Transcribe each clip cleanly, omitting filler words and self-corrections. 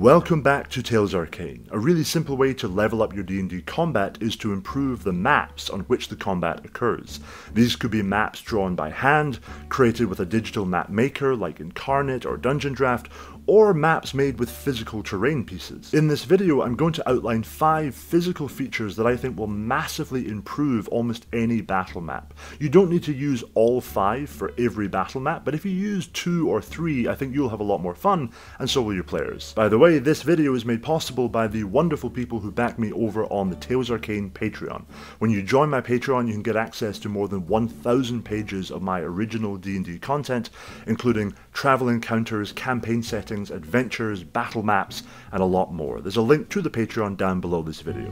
Welcome back to Tales Arcane. A really simple way to level up your D&D combat is to improve the maps on which the combat occurs. These could be maps drawn by hand, created with a digital map maker like Inkarnate or Dungeon Draft, or maps made with physical terrain pieces. In this video, I'm going to outline 5 physical features that I think will massively improve almost any battle map. You don't need to use all 5 for every battle map, but if you use 2 or 3, I think you'll have a lot more fun, and so will your players. By the way, this video is made possible by the wonderful people who back me over on the Tales Arcane Patreon. When you join my Patreon, you can get access to more than 1,000 pages of my original D&D content, including travel encounters, campaign settings, adventures, battle maps, and a lot more. There's a link to the Patreon down below this video.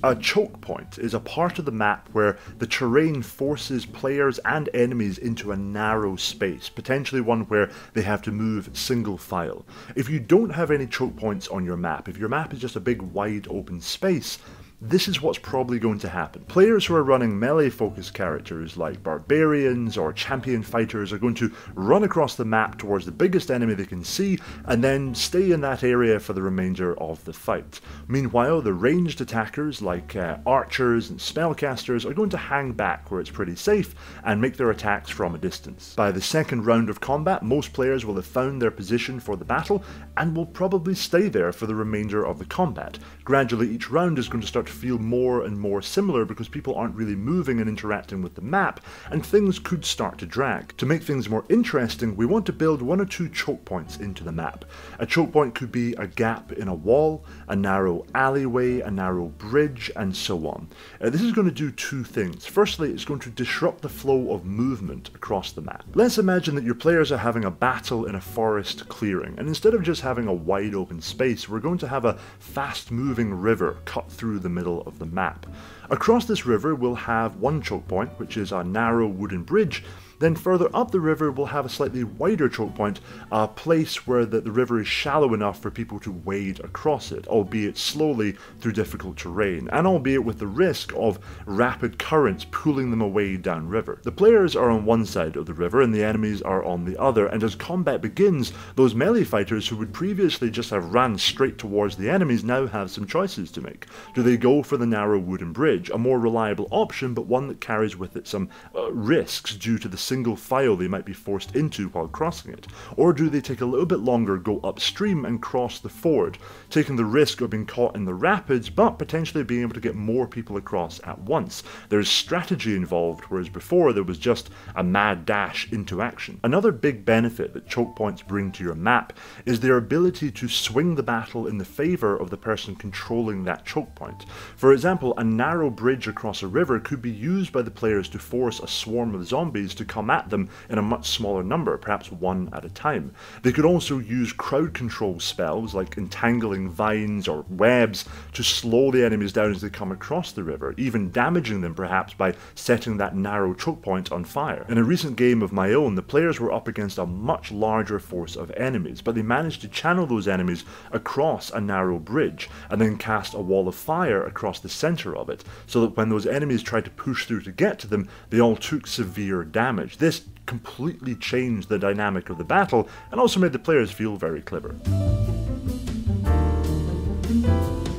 A choke point is a part of the map where the terrain forces players and enemies into a narrow space, potentially one where they have to move single file. If you don't have any choke points on your map, if your map is just a big wide open space, this is what's probably going to happen. Players who are running melee-focused characters like barbarians or champion fighters are going to run across the map towards the biggest enemy they can see and then stay in that area for the remainder of the fight. Meanwhile, the ranged attackers like archers and spellcasters are going to hang back where it's pretty safe and make their attacks from a distance. By the second round of combat, most players will have found their position for the battle and will probably stay there for the remainder of the combat. Gradually, each round is going to start to feel more and more similar because people aren't really moving and interacting with the map, and things could start to drag. To make things more interesting, we want to build 1 or 2 choke points into the map. A choke point could be a gap in a wall, a narrow alleyway, a narrow bridge, and so on. This is going to do 2 things. Firstly, it's going to disrupt the flow of movement across the map. Let's imagine that your players are having a battle in a forest clearing, and instead of just having a wide open space, we're going to have a fast-moving river cut through the middle of the map. Across this river we'll have 1 choke point, which is a narrow wooden bridge. Then further up the river we'll have a slightly wider choke point, a place where the river is shallow enough for people to wade across it, albeit slowly through difficult terrain, and albeit with the risk of rapid currents pulling them away downriver. The players are on one side of the river and the enemies are on the other, and as combat begins, those melee fighters who would previously just have ran straight towards the enemies now have some choices to make. Do they go for the narrow wooden bridge, a more reliable option but one that carries with it some risks due to the single file they might be forced into while crossing it? Or do they take a little bit longer, go upstream and cross the ford, taking the risk of being caught in the rapids but potentially being able to get more people across at once? There's strategy involved, whereas before there was just a mad dash into action. Another big benefit that choke points bring to your map is their ability to swing the battle in the favour of the person controlling that choke point. For example, a narrow bridge across a river could be used by the players to force a swarm of zombies to come at them in a much smaller number, perhaps 1 at a time. They could also use crowd control spells like entangling vines or webs to slow the enemies down as they come across the river, even damaging them perhaps by setting that narrow choke point on fire. In a recent game of my own, the players were up against a much larger force of enemies, but they managed to channel those enemies across a narrow bridge and then cast a wall of fire across the centre of it, so that when those enemies tried to push through to get to them, they all took severe damage. This completely changed the dynamic of the battle and also made the players feel very clever.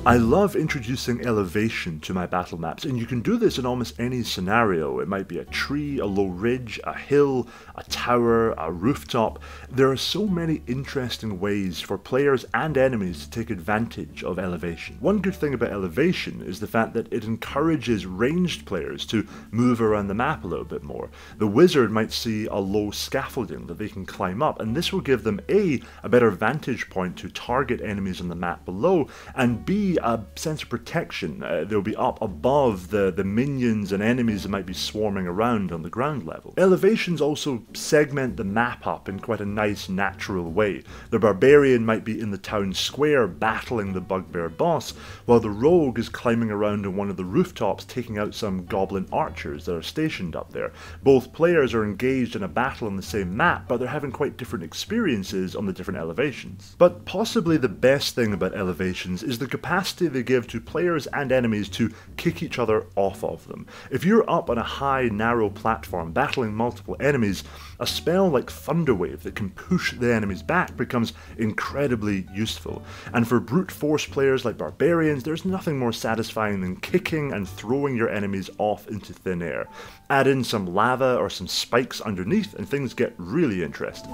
I love introducing elevation to my battle maps, and you can do this in almost any scenario. It might be a tree, a low ridge, a hill, a tower, a rooftop. There are so many interesting ways for players and enemies to take advantage of elevation. One good thing about elevation is the fact that it encourages ranged players to move around the map a little bit more. The wizard might see a low scaffolding that they can climb up, and this will give them a better vantage point to target enemies on the map below, and B, a sense of protection. They'll be up above the minions and enemies that might be swarming around on the ground level. Elevations also segment the map up in quite a nice natural way. The barbarian might be in the town square battling the bugbear boss, while the rogue is climbing around on one of the rooftops taking out some goblin archers that are stationed up there. Both players are engaged in a battle on the same map, but they're having quite different experiences on the different elevations. But possibly the best thing about elevations is the capacity capacity they give to players and enemies to kick each other off of them. If you're up on a high, narrow platform battling multiple enemies, a spell like Thunderwave that can push the enemies back becomes incredibly useful. And for brute force players like barbarians, there's nothing more satisfying than kicking and throwing your enemies off into thin air. Add in some lava or some spikes underneath and things get really interesting.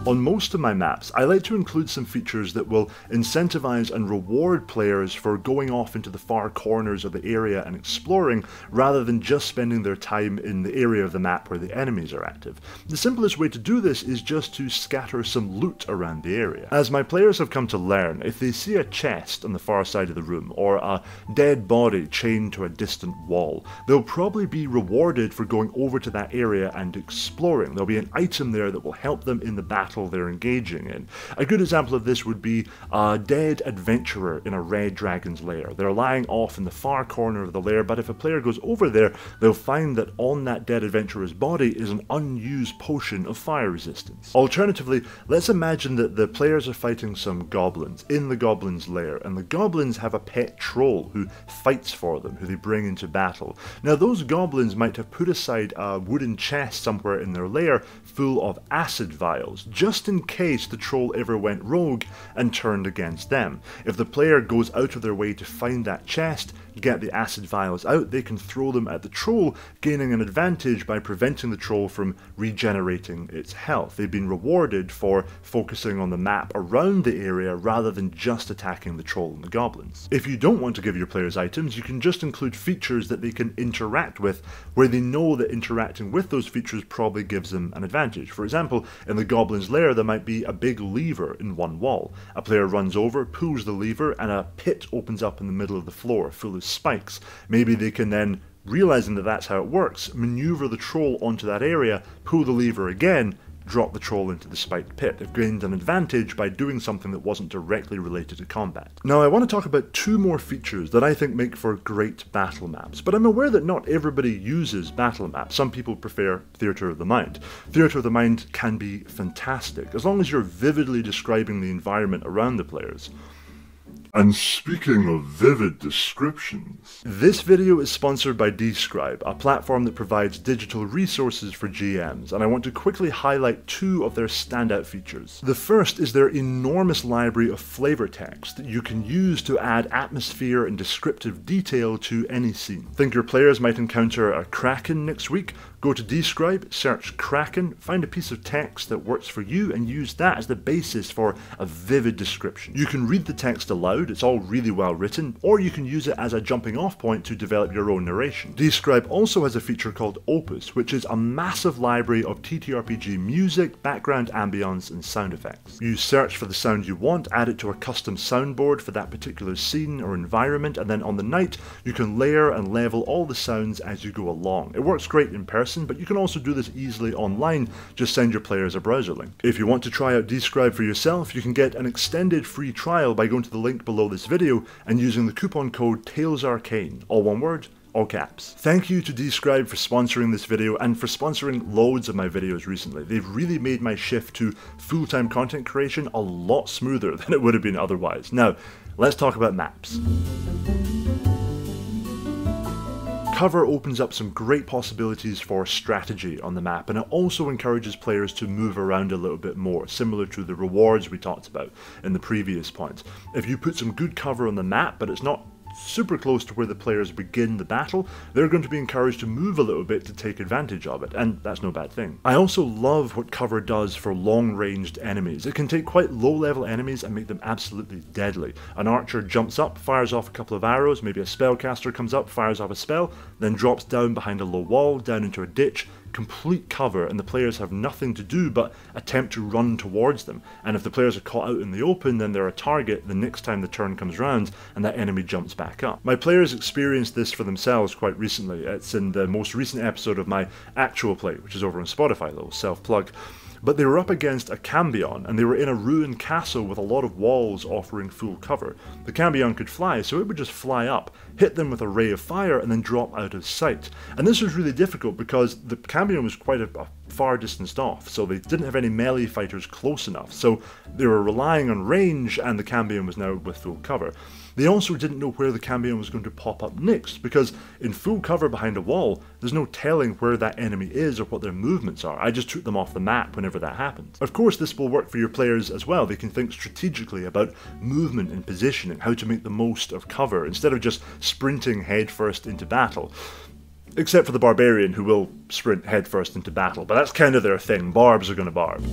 On most of my maps, I like to include some features that will incentivize and reward players for going off into the far corners of the area and exploring, rather than just spending their time in the area of the map where the enemies are active. The simplest way to do this is just to scatter some loot around the area. As my players have come to learn, if they see a chest on the far side of the room, or a dead body chained to a distant wall, they'll probably be rewarded for going over to that area and exploring. There'll be an item there that will help them in the battle they're engaging in. A good example of this would be a dead adventurer in a red dragon's lair. They're lying off in the far corner of the lair, but if a player goes over there, they'll find that on that dead adventurer's body is an unused potion of fire resistance. Alternatively, let's imagine that the players are fighting some goblins in the goblin's lair, and the goblins have a pet troll who fights for them, who they bring into battle. Now those goblins might have put aside a wooden chest somewhere in their lair full of acid vials, just in case the troll ever went rogue and turned against them. If the player goes out of their way to find that chest, get the acid vials out, they can throw them at the troll, gaining an advantage by preventing the troll from regenerating its health. They've been rewarded for focusing on the map around the area rather than just attacking the troll and the goblins. If you don't want to give your players items, you can just include features that they can interact with, where they know that interacting with those features probably gives them an advantage. For example, in the goblin's lair there might be a big lever in one wall. A player runs over, pulls the lever, and a pit opens up in the middle of the floor full of spikes. Maybe they can then, realizing that that's how it works, maneuver the troll onto that area, pull the lever again, drop the troll into the spiked pit. They've gained an advantage by doing something that wasn't directly related to combat. Now I want to talk about two more features that I think make for great battle maps, but I'm aware that not everybody uses battle maps. Some people prefer Theatre of the Mind. Theatre of the Mind can be fantastic, as long as you're vividly describing the environment around the players. And speaking of vivid descriptions, this video is sponsored by Describe, a platform that provides digital resources for GMs, and I want to quickly highlight two of their standout features. The first is their enormous library of flavor text that you can use to add atmosphere and descriptive detail to any scene. Think your players might encounter a kraken next week? Go to Describe, search Kraken, find a piece of text that works for you, and use that as the basis for a vivid description. You can read the text aloud, it's all really well written, or you can use it as a jumping off point to develop your own narration. Describe also has a feature called Opus, which is a massive library of TTRPG music, background ambience, and sound effects. You search for the sound you want, add it to a custom soundboard for that particular scene or environment, and then on the night, you can layer and level all the sounds as you go along. It works great in person, but you can also do this easily online. Just send your players a browser link. If you want to try out Describe for yourself, you can get an extended free trial by going to the link below this video and using the coupon code TalesArcane, all one word, all caps. Thank you to Describe for sponsoring this video and for sponsoring loads of my videos recently. They've really made my shift to full-time content creation a lot smoother than it would have been otherwise. Now, let's talk about maps. Cover opens up some great possibilities for strategy on the map, and it also encourages players to move around a little bit more, similar to the rewards we talked about in the previous point. If you put some good cover on the map, but it's not super close to where the players begin the battle, they're going to be encouraged to move a little bit to take advantage of it, and that's no bad thing. I also love what cover does for long-ranged enemies. It can take quite low-level enemies and make them absolutely deadly. An archer jumps up, fires off a couple of arrows, maybe a spellcaster comes up, fires off a spell, then drops down behind a low wall, down into a ditch, complete cover, and the players have nothing to do but attempt to run towards them. And if the players are caught out in the open, then they're a target the next time the turn comes round and that enemy jumps back up. My players experienced this for themselves quite recently. It's in the most recent episode of my actual play, which is over on Spotify, a little self-plug. But they were up against a Cambion, and they were in a ruined castle with a lot of walls offering full cover. The Cambion could fly, so it would just fly up, hit them with a ray of fire, and then drop out of sight. And this was really difficult because the Cambion was quite a far distanced off, so they didn't have any melee fighters close enough, so they were relying on range, and the Cambion was now with full cover. They also didn't know where the Cambion was going to pop up next, because in full cover behind a wall, there's no telling where that enemy is or what their movements are. I just took them off the map whenever that happened. Of course, this will work for your players as well. They can think strategically about movement and positioning, how to make the most of cover, instead of just sprinting headfirst into battle. Except for the Barbarian, who will sprint headfirst into battle, but that's kind of their thing. Barbs are going to barb.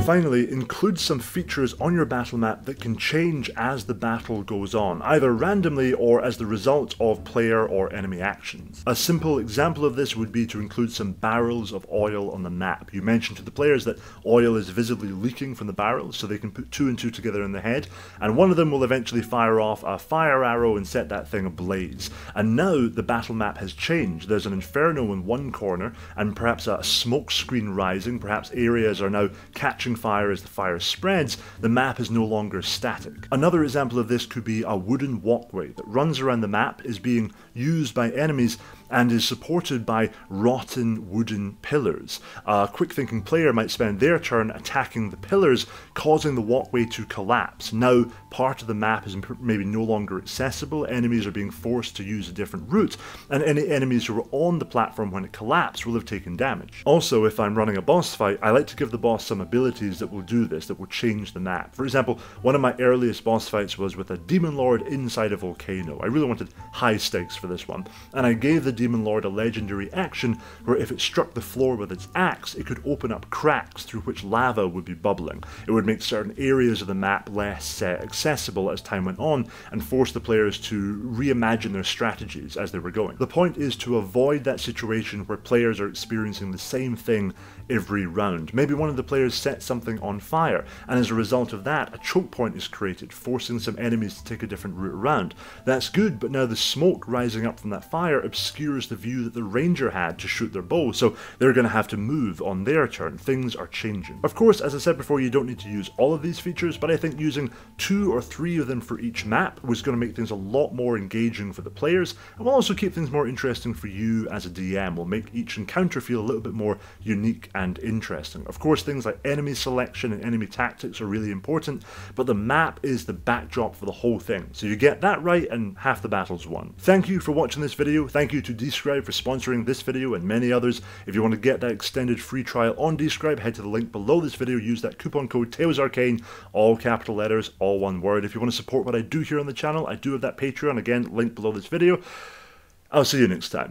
Finally, include some features on your battle map that can change as the battle goes on, either randomly or as the result of player or enemy actions. A simple example of this would be to include some barrels of oil on the map. You mention to the players that oil is visibly leaking from the barrels, so they can put 2 and 2 together in their head, and one of them will eventually fire off a fire arrow and set that thing ablaze. And now the battle map has changed. There's an inferno in one corner, and perhaps a smoke screen rising. Perhaps areas are now catching fire as the fire spreads. The map is no longer static. Another example of this could be a wooden walkway that runs around the map, is being used by enemies, and is supported by rotten wooden pillars. A quick-thinking player might spend their turn attacking the pillars, causing the walkway to collapse. Now, part of the map is maybe no longer accessible, enemies are being forced to use a different route, and any enemies who were on the platform when it collapsed will have taken damage. Also, if I'm running a boss fight, I like to give the boss some abilities that will do this, that will change the map. For example, one of my earliest boss fights was with a Demon Lord inside a volcano. I really wanted high stakes for this one, and I gave the Demon Lord a legendary action where if it struck the floor with its axe, it could open up cracks through which lava would be bubbling. It would make certain areas of the map less accessible as time went on, and force the players to reimagine their strategies as they were going. The point is to avoid that situation where players are experiencing the same thing every round. Maybe one of the players sets something on fire, and as a result of that, a choke point is created, forcing some enemies to take a different route around. That's good, but now the smoke rising up from that fire obscures the view that the ranger had to shoot their bow, so they're going to have to move on their turn. Things are changing. Of course, as I said before, you don't need to use all of these features, but I think using 2 or 3 of them for each map was going to make things a lot more engaging for the players, and will also keep things more interesting for you as a DM. Will make each encounter feel a little bit more unique and interesting. Of course, things like enemy selection and enemy tactics are really important, but the map is the backdrop for the whole thing. So you get that right and half the battle's won. Thank you for watching this video. Thank you to Describe for sponsoring this video and many others. If you want to get that extended free trial on Describe, head to the link below this video. Use that coupon code TalesArcane, all capital letters, all one word. If you want to support what I do here on the channel, I do have that Patreon, again, link below this video. I'll see you next time.